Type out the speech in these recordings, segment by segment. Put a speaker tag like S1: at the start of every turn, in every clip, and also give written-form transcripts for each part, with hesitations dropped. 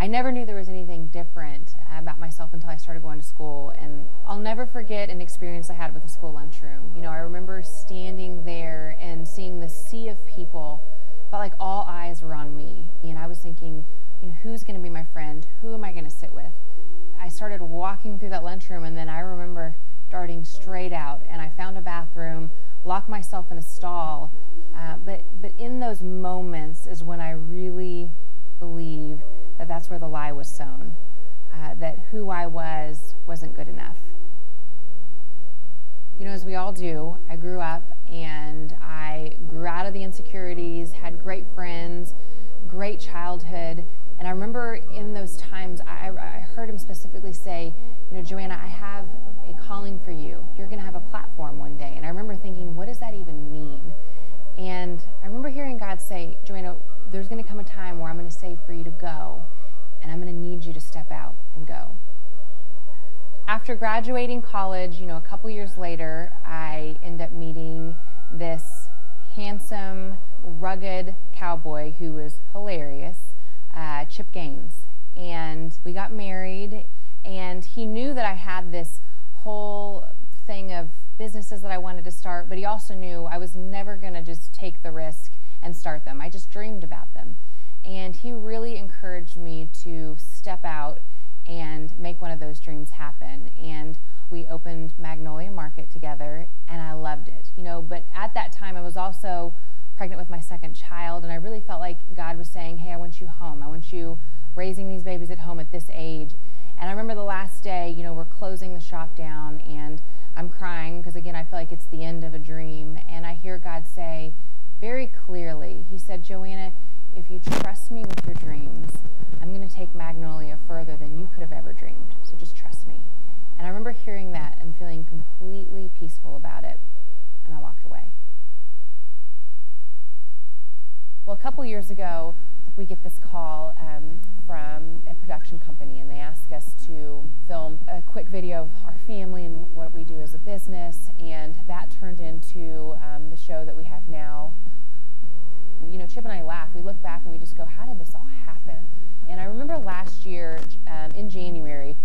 S1: I never knew there was anything different about myself until I started going to school. And I'll never forget an experience I had with the school lunchroom. You know, I remember standing there and seeing the sea of people. Felt like all eyes were on me. And I was thinking, you know, who's going to be my friend? Who am I going to sit with? I started walking through that lunchroom, and then I remember darting straight out, and I found a bathroom, locked myself in a stall. But in those moments is when I really believe that that's where the lie was sown, that who I wasn't good enough. You know, as we all do, I grew up and I grew out of the insecurities, had great friends, great childhood. And I remember in those times, I heard him specifically say, you know, Joanna, I have a calling for you. You're going to have a platform one day. And I remember thinking, what does that even mean? And I remember hearing God say, Joanna, there's going to come a time where I'm going to say for you to go, and I'm going to need you to step out and go. After graduating college, you know, a couple years later, I end up meeting this handsome, rugged cowboy who was hilarious, Chip Gaines. And we got married, and he knew that I had this whole thing of businesses that I wanted to start, but he also knew I was never going to just take the risk and start them. I just dreamed about them. And he really encouraged me to step out and make one of those dreams happen. And we opened Magnolia Market together, and I loved it. You know, but at that time I was also pregnant with my second child, and I really felt like God was saying, hey, I want you home. I want you raising these babies at home at this age. And I remember the last day, you know, we're closing the shop down, and I'm crying because, again, I feel like it's the end of a dream. And I hear God say very clearly, he said, Joanna, if you trust me with your dreams, I'm going to take Magnolia further than you could have ever dreamed. So just trust me. And I remember hearing that and feeling completely peaceful about it. And I walked away. Well, a couple years ago, we get this call from a production company, and they ask us to film a quick video of our family and what we do as a business, and that turned into the show that we have now. You know, Chip and I laugh. We look back and we just go, how did this all happen? And I remember last year in January,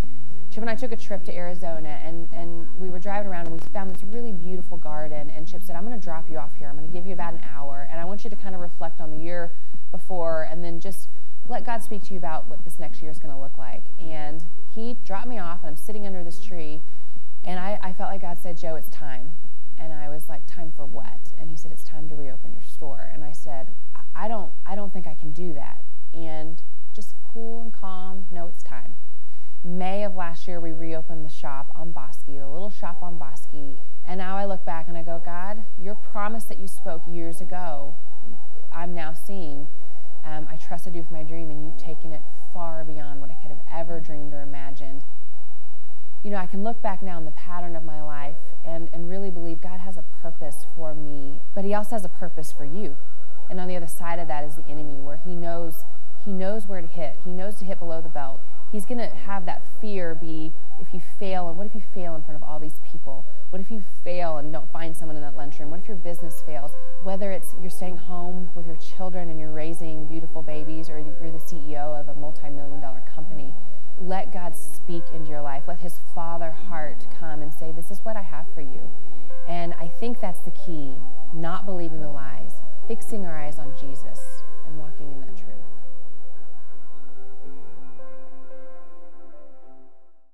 S1: Chip and I took a trip to Arizona, and we were driving around, and we found this really beautiful garden, and Chip said, I'm going to drop you off here. I'm going to give you about an hour, and I want you to kind of reflect on the year before, and then just let God speak to you about what this next year is going to look like. And he dropped me off, and I'm sitting under this tree, and I felt like God said, Joe, it's time. And I was like, time for what? And he said, it's time to reopen your store. And I said, I don't think I can do that. And just cool and calm, no, it's time. May of last year, we reopened the shop on Bosque, the little shop on Bosque. And now I look back and I go, God, your promise that you spoke years ago, I'm now seeing. I trusted you with my dream, and you've taken it far beyond what I could have ever dreamed or imagined. You know, I can look back now in the pattern of my life and really believe God has a purpose for me, but he also has a purpose for you. And on the other side of that is the enemy, where he knows where to hit. He knows to hit below the belt. He's going to have that fear be, if you fail, and what if you fail in front of all these people? What if you fail and don't find someone in that lunchroom? What if your business fails? Whether it's you're staying home with your children and you're raising beautiful babies, or you're the CEO of a multi-million-dollar company, let God speak into your life. Let his Father heart come and say, this is what I have for you. And I think that's the key, not believing the lies, fixing our eyes on Jesus.